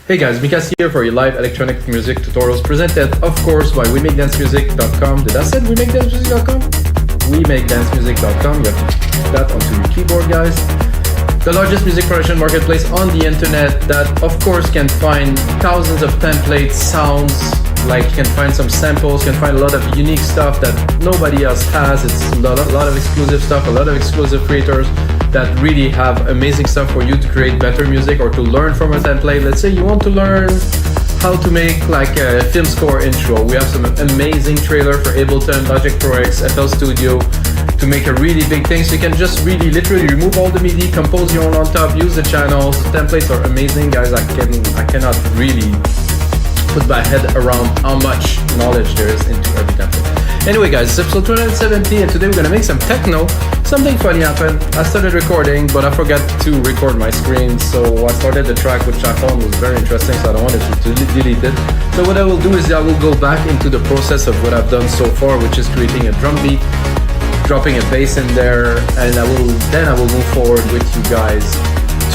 Hey guys, Mikas here for your live electronic music tutorials presented, of course, by WeMakeDanceMusic.com. Did I say WeMakeDanceMusic.com? WeMakeDanceMusic.com. You have to put that onto your keyboard, guys. The largest music production marketplace on the internet that, of course, can find thousands of templates, sounds, like you can find some samples, you can find a lot of unique stuff that nobody else has. It's a lot of exclusive stuff, a lot of exclusive creators that really have amazing stuff for you to create better music or to learn from a template. Let's say you want to learn how to make like a film score intro. We have some amazing trailer for Ableton, Logic Pro X, FL Studio to make a really big thing. So you can just really literally remove all the MIDI, compose your own on top, use the channels. The templates are amazing, guys. I cannot really put my head around how much knowledge there is into every template. Anyway guys, it's episode 270 and today we're gonna make some techno. Something funny happened. I started recording, but I forgot to record my screen, so I started the track which I found was very interesting, so I don't want to delete it. So what I will do is I will go back into the process of what I've done so far, which is creating a drum beat, dropping a bass in there, and I will move forward with you guys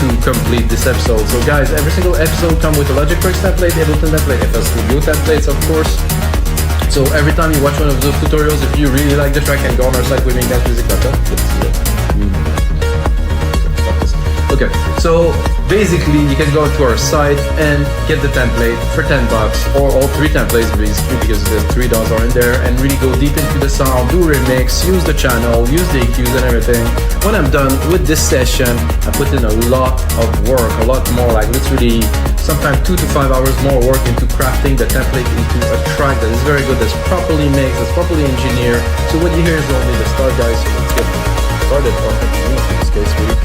to complete this episode. So guys, every single episode comes with a Logic Pro X template, Ableton template, FL Studio templates, of course. So every time you watch one of those tutorials, if you really like the track, and go on our site, WeMakeDanceMusic.com. Okay, so basically you can go to our site and get the template for $10, or all three templates basically, because the $3 are in there, and really go deep into the sound, do remix, use the channel, use the EQs and everything. When I'm done with this session, I put in a lot of work, a lot more, like literally sometimes 2 to 5 hours more work into crafting the template into a track that is very good, that's properly mixed, that's properly engineered. So what you hear is only the start, guys. So let's get started, or continue in this case, really.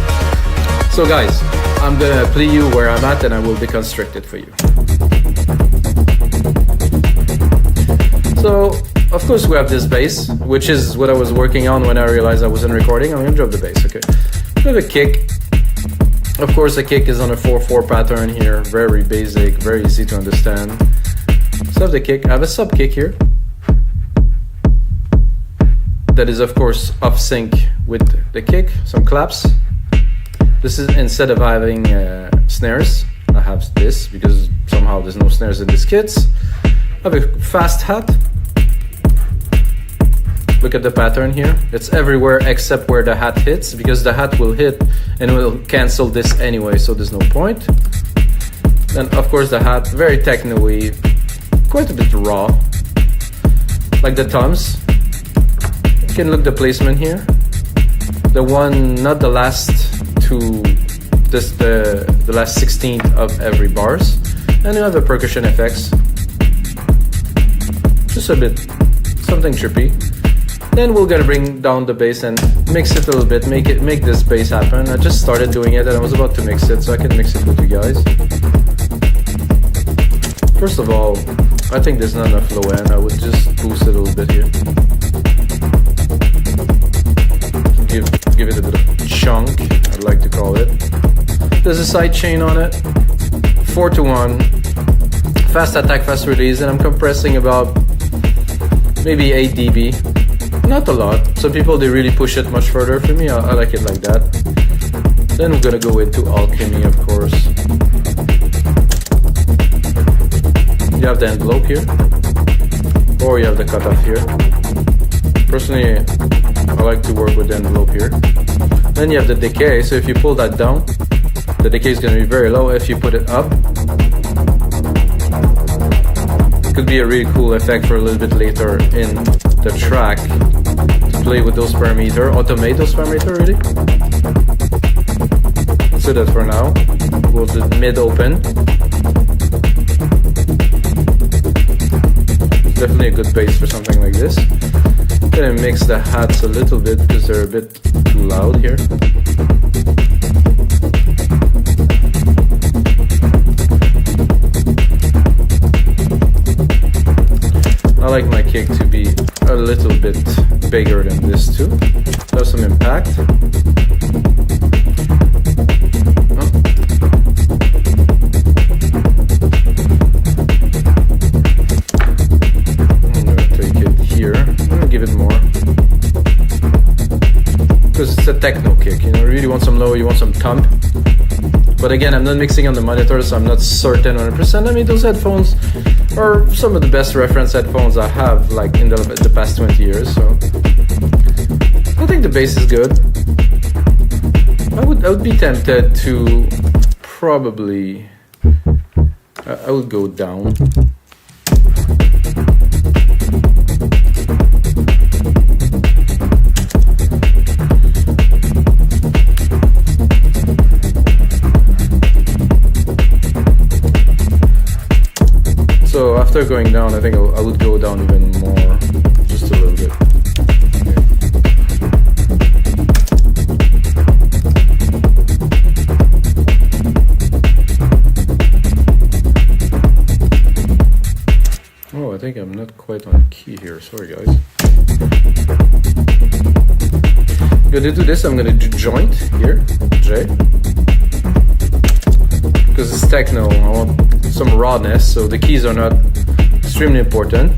So guys, I'm gonna play you where I'm at and I will deconstruct it for you. So, of course we have this bass, which is what I was working on when I realized I wasn't recording. I'm gonna drop the bass, okay. We have a kick. Of course the kick is on a 4/4 pattern here, very basic, very easy to understand. So I have the kick, I have a sub kick here. That is of course off sync with the kick, some claps. This is, instead of having snares, I have this because somehow there's no snares in this kit. I have a fast hat. Look at the pattern here. It's everywhere except where the hat hits, because the hat will hit and will cancel this anyway, so there's no point. Then of course the hat, very techno-y, quite a bit raw. Like the toms. You can look the placement here. The one, not the last to this, the last 16th of every bars, and you have the percussion effects, just a bit something trippy. Then we're gonna bring down the bass and mix it a little bit, make this bass happen. I just started doing it and I was about to mix it, so I can mix it with you guys. First of all, I think there's not enough low end. I would just boost it a little bit here. Give it a bit of chunk, I'd like to call it. There's a side chain on it, 4-to-1, fast attack, fast release, and I'm compressing about maybe 8 dB. Not a lot. Some people, they really push it much further. For me, I like it like that. Then we're gonna go into Alchemy, of course. You have the envelope here, or you have the cutoff here. Personally, I like to work with the envelope here. Then you have the decay, so if you pull that down, the decay is going to be very low. If you put it up, it could be a really cool effect for a little bit later in the track to play with those parameters, automate those parameters really. So that for now, we'll do mid open. Definitely a good bass for something like this. Gonna mix the hats a little bit because they're a bit too loud here. I like my kick to be a little bit bigger than this too. Have some impact. Give it more, because it's a techno kick, you know. You really want some low, you want some thump. But again, I'm not mixing on the monitor, so I'm not certain 100%. I mean, those headphones are some of the best reference headphones I have, like in the past 20 years. So I think the bass is good. I would be tempted to probably. I would go down. So after going down, I think I would go down even more, just a little bit. Oh, I think I'm not quite on key here. Sorry, guys. I'm gonna do this. I'm gonna do joint here, J, because it's techno. I want some rawness, so the keys are not extremely important.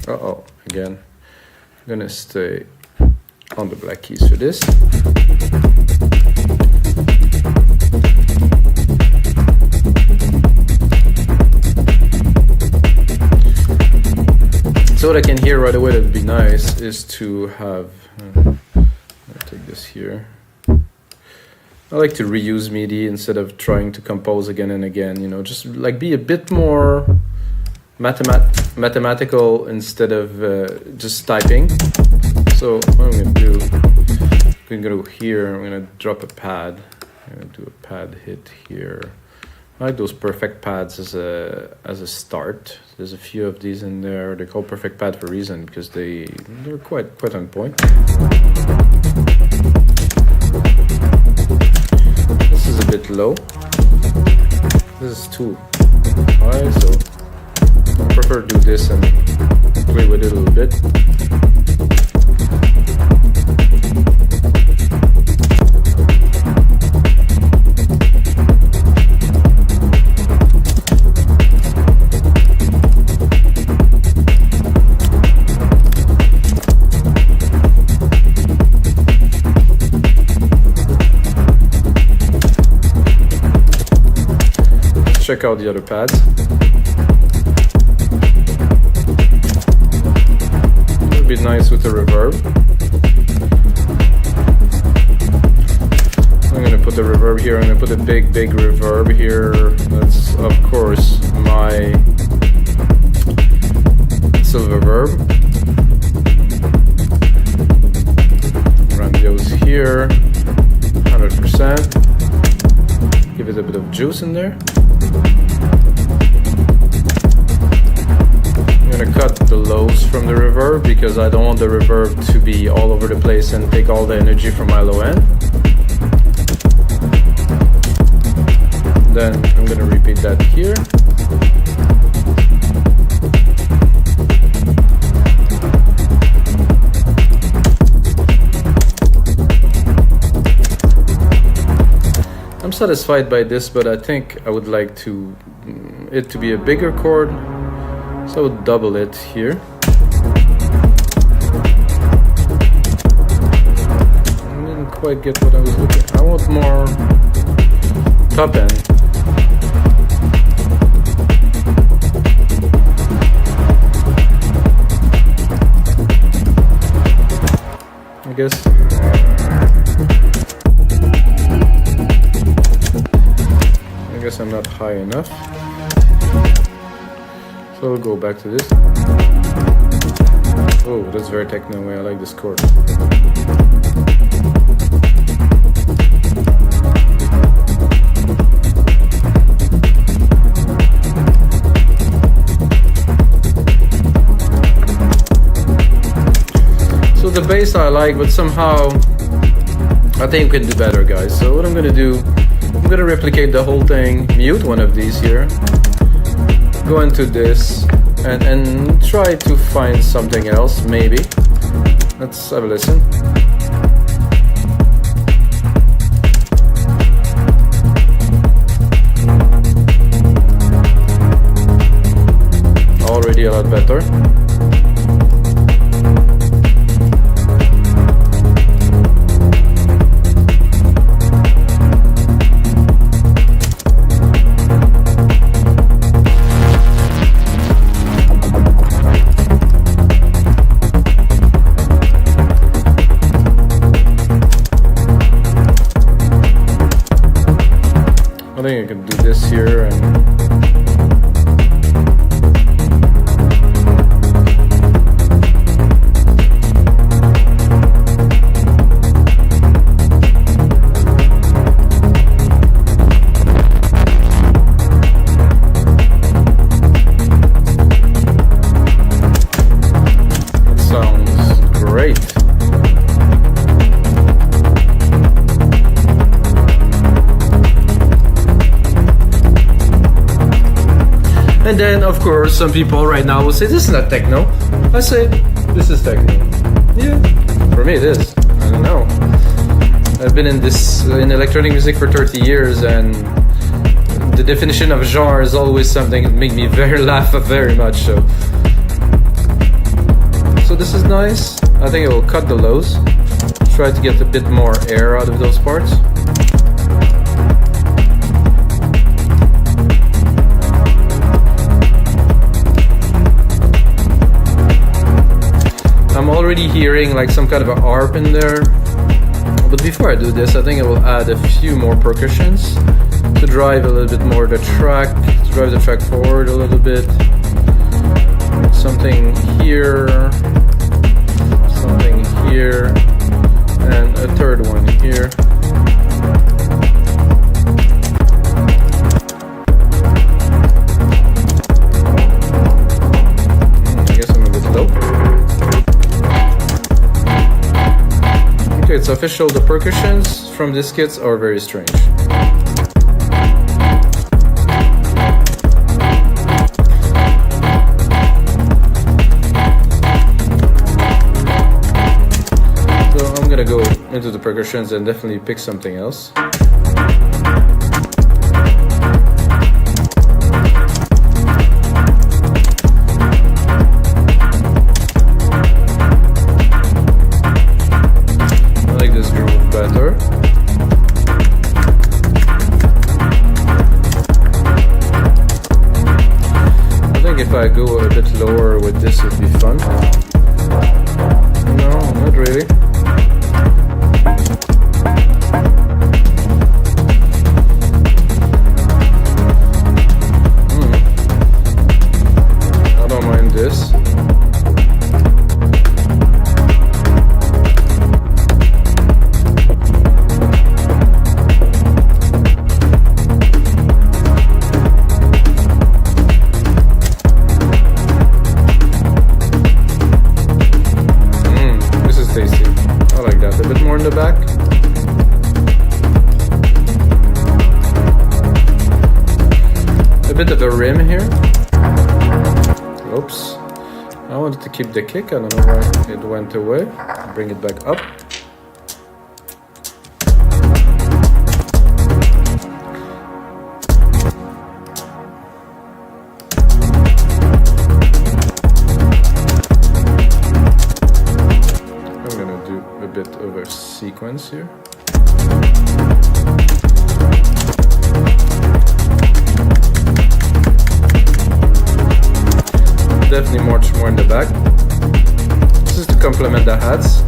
Uh-oh, again. I'm gonna stay on the black keys for this. So what I can hear right away that would be nice is to have, I'll take this here. I like to reuse MIDI instead of trying to compose again and again, you know, just like be a bit more mathematical instead of just typing. So what I'm going to do, I'm going to go here, I'm going to drop a pad. I'm going to do a pad hit here. I like those perfect pads as a start. There's a few of these in there. They're called perfect pad for a reason because they're quite on point. This is a bit low. This is too high, so I prefer to do this and play with it a little bit. Check out the other pads. It would be nice with the reverb. I'm going to put the reverb here. I'm going to put a big reverb here. That's, of course, my silver verb. Grandiose here, 100%. Give it a bit of juice in there. I'm gonna cut the lows from the reverb because I don't want the reverb to be all over the place and take all the energy from my low end. Then I'm gonna repeat that here. I'm satisfied by this, but I think I would like it to be a bigger chord, so I would double it here. I didn't quite get what I was looking for. I want more top end. I guess. I'm not high enough, so we'll go back to this. Oh, that's very techno way. I like this chord. So the bass I like, but somehow I think we can do better, guys. So what I'm gonna do, I'm gonna replicate the whole thing, mute one of these here, go into this, and try to find something else, maybe. Let's have a listen. Already a lot better. do this here and And then, of course, some people right now will say, this is not techno. I say, this is techno. Yeah, for me it is. I don't know. I've been in electronic music for 30 years, and the definition of genre is always something that makes me laugh very much. So this is nice. I think it will cut the lows. Try to get a bit more air out of those parts. I'm already hearing like some kind of a harp in there, but before I do this, I think I will add a few more percussions to drive a little bit more the track, to drive the track forward a little bit. Something here, and a third one here. I guess I'm a bit low. Okay, it's official, the percussions from these kits are very strange. Go into the percussions and definitely pick something else. I like this groove better. I think if I go a bit lower with this, it would be fun. No, not really. Bit of a rim here. Oops. I wanted to keep the kick. I don't know why it went away. Bring it back up. I'm gonna do a bit of a sequence here. Definitely much more in the back. This is to complement the hats.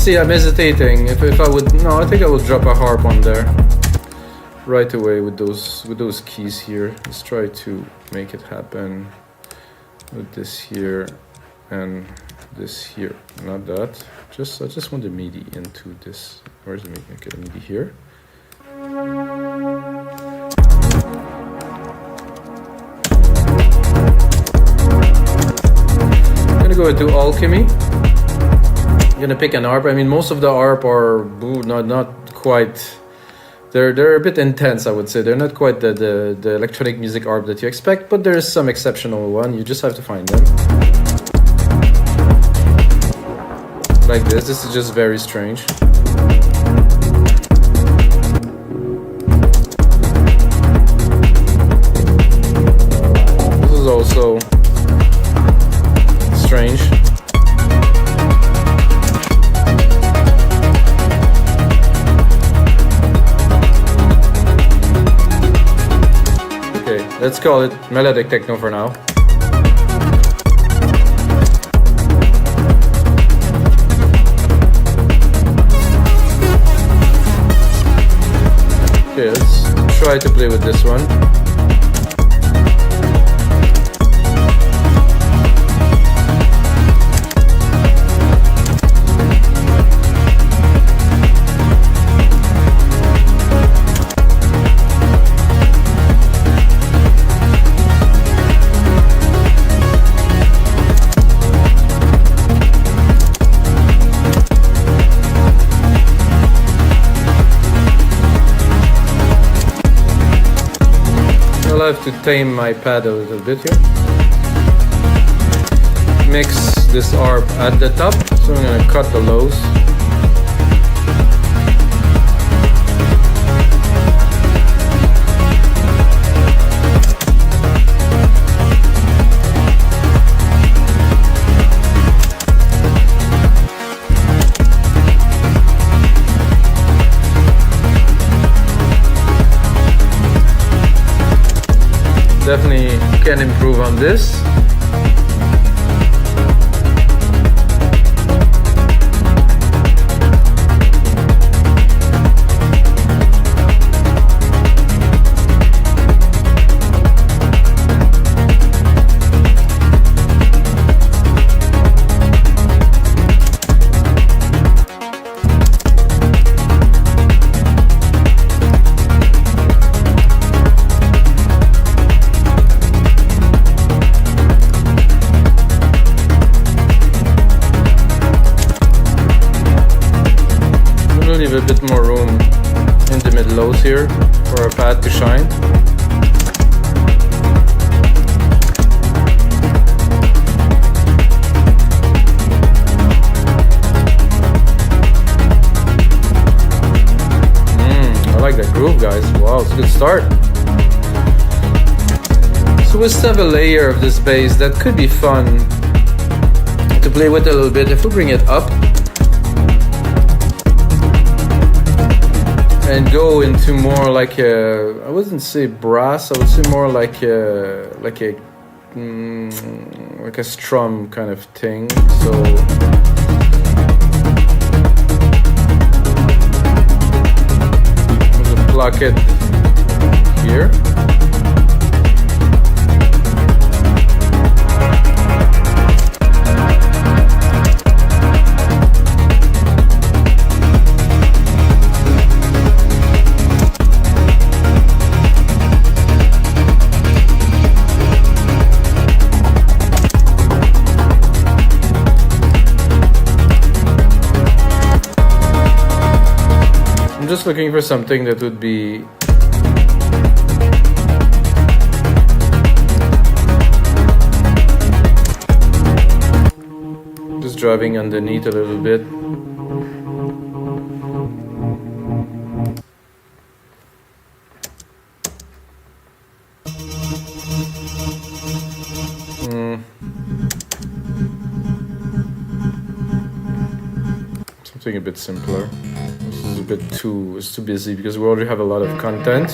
I'm hesitating if I would. No, I think I will drop a harp on there right away with those keys here. Let's try to make it happen with this here and this here. Not that. I just want the MIDI into this. Where's the MIDI? Okay, the MIDI here. I'm gonna go into Alchemy. I'm gonna pick an ARP. I mean, most of the ARP are not quite. They're a bit intense, I would say. They're not quite the electronic music ARP that you expect, but there is some exceptional one. You just have to find them. Like this. This is just very strange. This is also strange. Let's let's call it Melodic Techno for now. Okay, let's try to play with this one. I have to tame my pad a little bit here. Mix this arp at the top, so I'm gonna cut the lows. Definitely can improve on this. Leave a bit more room in the mid lows here for our pad to shine. I like that groove, guys. Wow, it's a good start. So we still have a layer of this bass that could be fun to play with a little bit if we bring it up and go into more like a, I wouldn't say brass, I would say more like a strum kind of thing. So we'll pluck it here. Just looking for something that would be just driving underneath a little bit. Something a bit simpler. It's too busy because we already have a lot of content.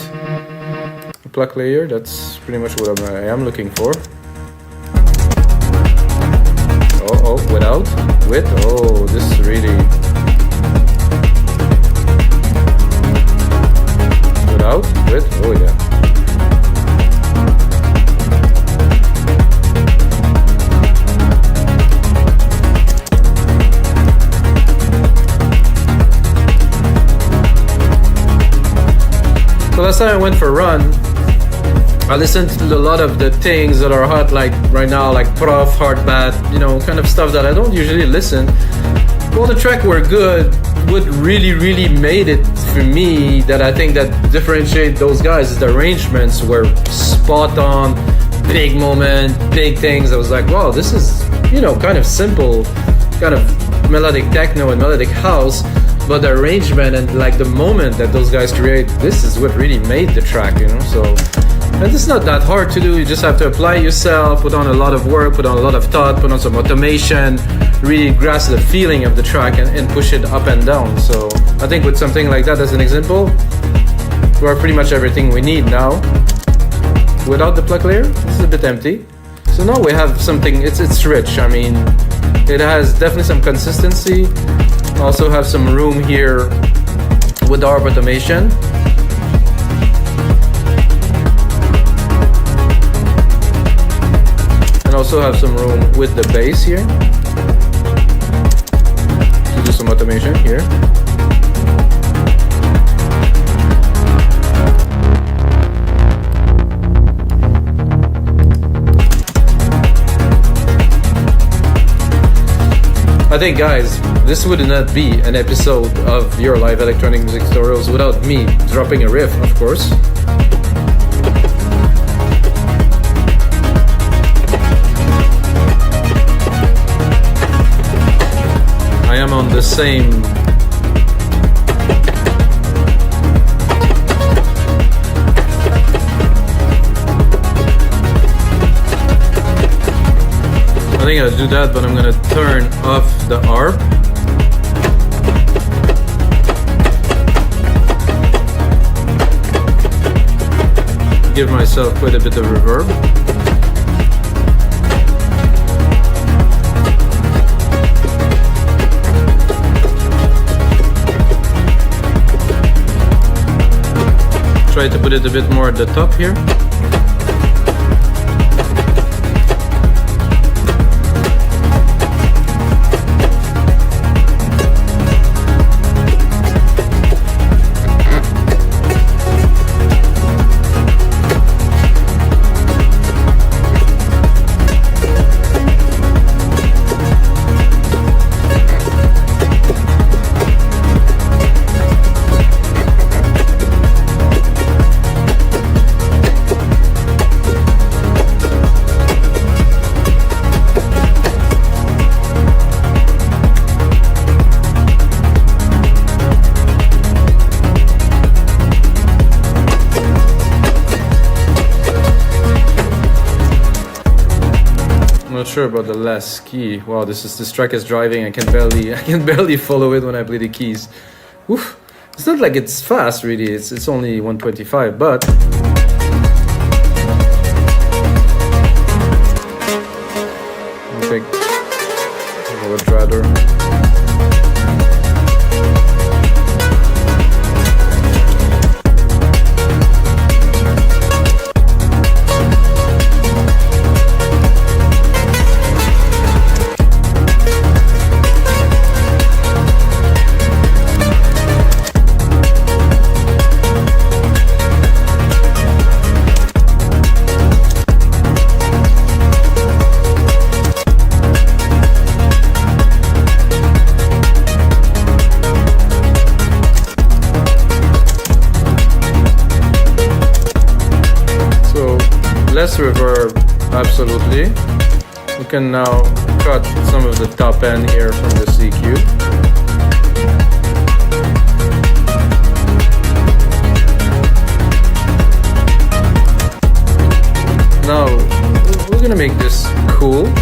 A pluck layer, that's pretty much what I am looking for. Oh, without, with, oh, this is really, without, with, oh yeah. So last time I went for a run, I listened to a lot of the things that are hot, like right now, like Prof, Hardbat, you know, kind of stuff that I don't usually listen. Well, the track were good. What really made it for me that I think that differentiate those guys is the arrangements were spot on, big moment, big things. I was like, wow, this is, you know, kind of simple, kind of melodic techno and melodic house. But the arrangement and like the moment that those guys create, this is what really made the track, you know. So, and it's not that hard to do. You just have to apply yourself, put on a lot of work, put on a lot of thought, put on some automation, really grasp the feeling of the track and push it up and down. So I think with something like that as an example, we are pretty much everything we need now. without the pluck layer. This is a bit empty. So now we have something, it's rich. I mean, it has definitely some consistency. Also have some room here with the harp automation. And also have some room with the bass here. To do some automation here. I think, guys, this would not be an episode of your live electronic music tutorials without me dropping a riff, of course. I am on the same I think I'll do that, but I'm gonna turn off the ARP. Give myself quite a bit of reverb. Try to put it a bit more at the top here. Sure about the last key. Wow, this track is driving. I can barely follow it when I play the keys. Oof. It's not like it's fast really. It's only 125, but take a Drider. Less reverb, absolutely. We can now cut some of the top end here from the CQ. Now, we're gonna make this cool.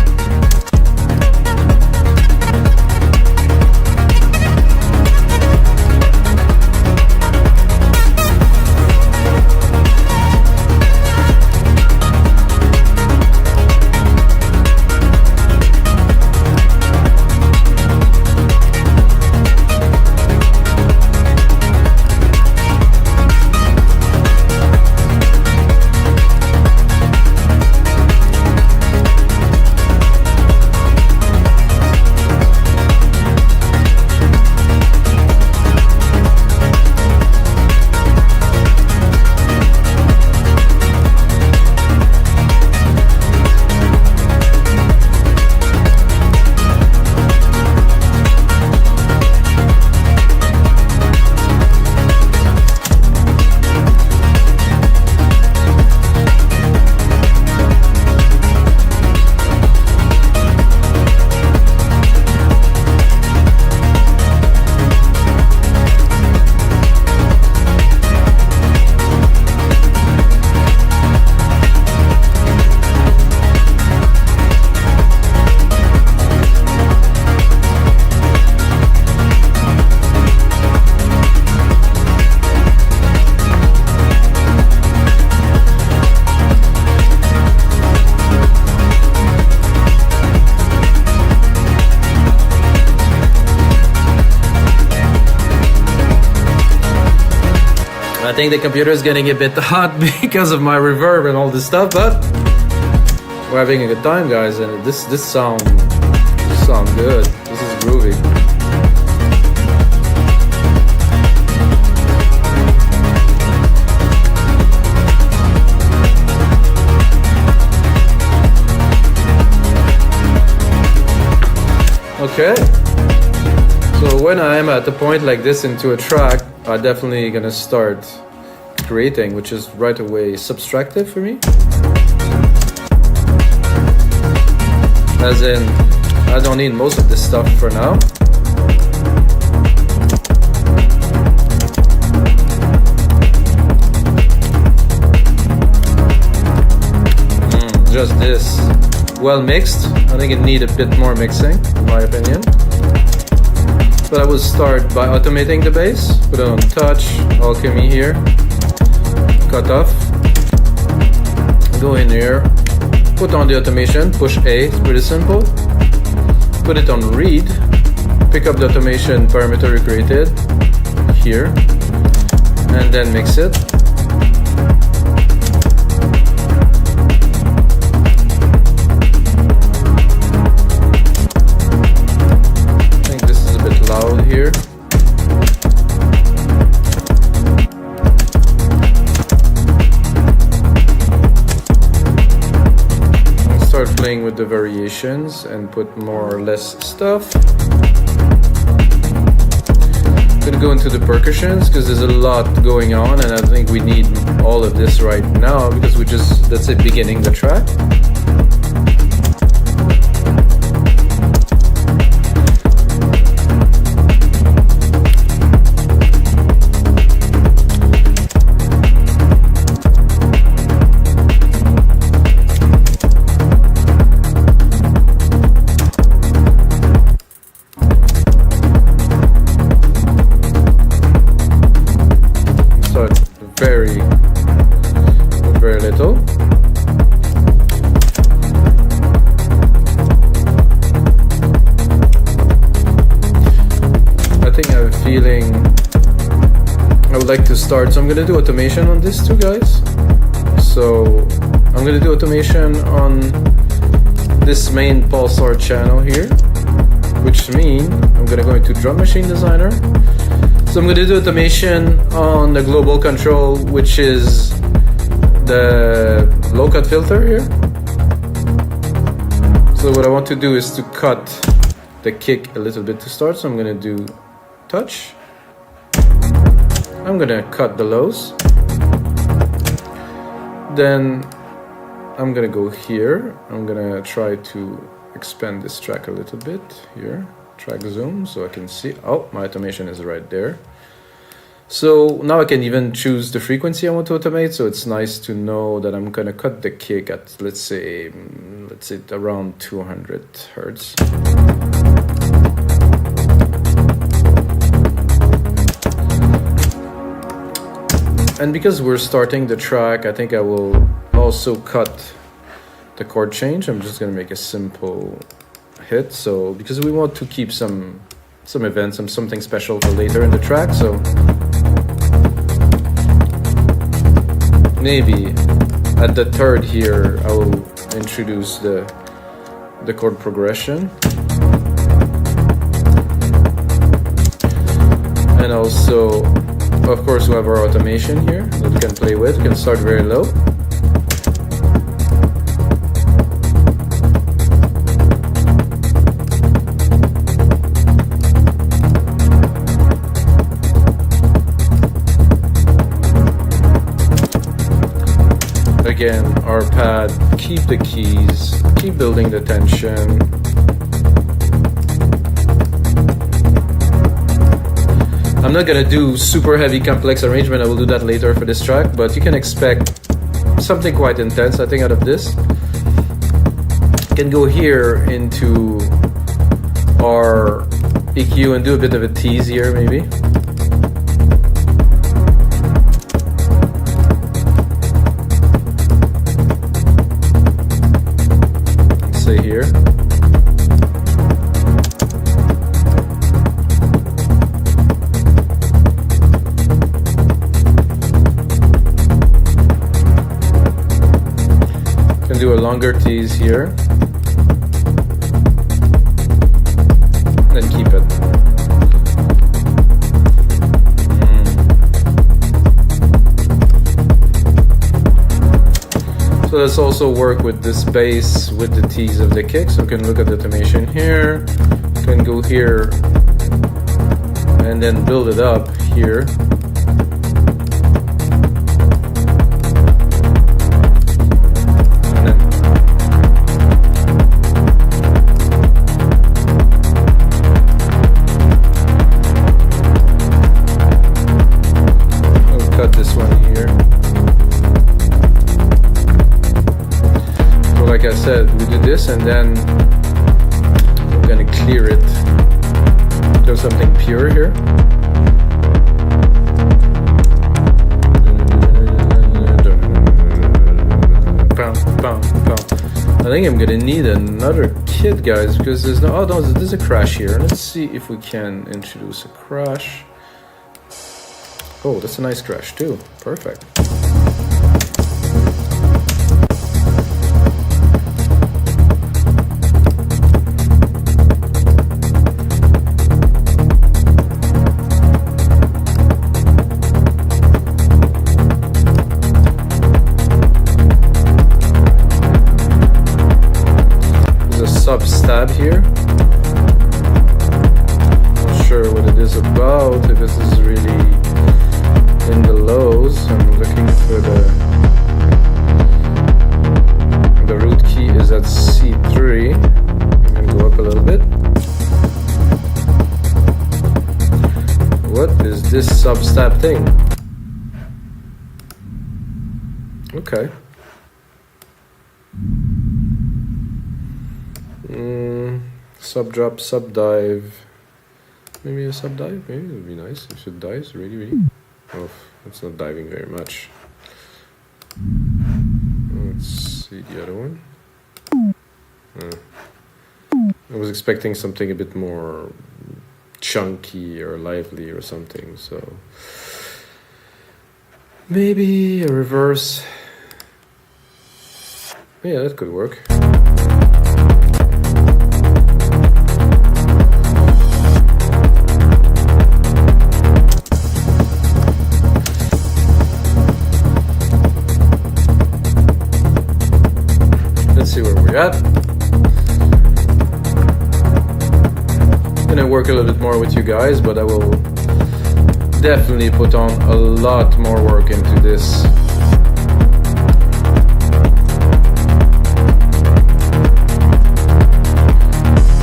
I think the computer is getting a bit hot because of my reverb and all this stuff, but we're having a good time, guys, and this sound good. This is groovy. Okay, so when I am at a point like this into a track, I'm definitely gonna start creating, which is right away subtractive for me. As in, I don't need most of this stuff for now. Just this. Well mixed. I think it needs a bit more mixing, in my opinion. But I will start by automating the bass. Put it on touch, Alchemy here. Cut off. Go in here. Put on the automation, push A, it's pretty simple. Put it on read. Pick up the automation parameter you created here. And then mix it. Here. I'll start playing with the variations and put more or less stuff. I'm gonna go into the percussions because there's a lot going on and I think we need all of this right now because we just, that's it, beginning the track. Very little. I think I have a feeling I would like to start, so I'm gonna do automation on this too, guys. So I'm gonna do automation on this main pulsar channel here, which means I'm gonna go into drum machine designer. So I'm going to do automation on the global control, which is the low cut filter here. So what I want to do is to cut the kick a little bit to start. So I'm going to do touch. I'm going to cut the lows. Then I'm going to go here. I'm going to try to expand this track a little bit here. Track zoom so I can see. Oh, my automation is right there. So now I can even choose the frequency I want to automate. So it's nice to know that I'm gonna cut the kick at let's say around 200 hertz. And because we're starting the track, I think I will also cut the chord change. I'm just gonna make a simple hit, so because we want to keep some events, something special for later in the track, so maybe at the third here I will introduce the chord progression, and also of course we have our automation here that we can play with. We can start very low. Again, our pad, keep the keys, keep building the tension. I'm not gonna do super heavy complex arrangement, I will do that later for this track, but you can expect something quite intense, I think, out of this. You can go here into our EQ and do a bit of a tease here, maybe. Here. longer T's here. Then keep it. So let's also work with this bass with the T's of the kick. So we can look at the automation here. We can go here and then build it up here. Like I said, we do this and then we're gonna clear it. Do something pure here. I think I'm gonna need another kit, guys, because there's no. Oh no, there's a crash here. Let's see if we can introduce a crash. Oh, that's a nice crash too. Perfect. Sub-stab here. Not sure what it is about, if this is really in the lows. I'm looking for the root key is at C3. I'm gonna go up a little bit. What is this sub-stab thing? Okay. Sub drop, sub dive. Maybe a sub dive? Maybe it would be nice if it dives really. Oh, it's not diving very much. Let's see the other one. I was expecting something a bit more chunky or lively or something, so maybe a reverse. Yeah, that could work. See where we're at. I'm gonna work a little bit more with you guys, but I will definitely put on a lot more work into this.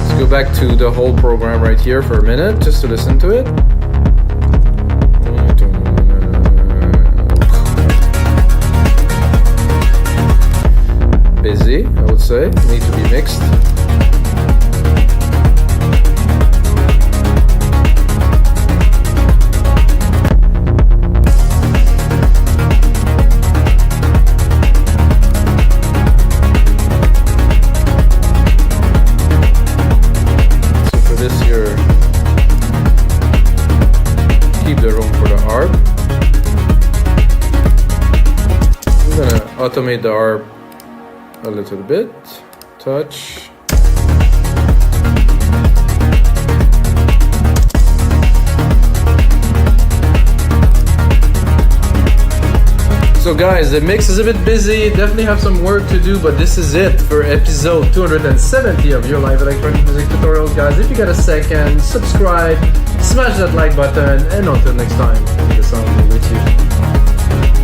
Let's go back to the whole program right here for a minute, just to listen to it. Busy, I would say. Need to be mixed. So for this here, keep the room for the harp. I'm gonna automate the harp a little bit, touch. So guys, the mix is a bit busy, definitely have some work to do, but this is it for episode 270 of your live electronic music tutorials, guys. If you got a second, subscribe, smash that like button, and until next time, the sound will be with you.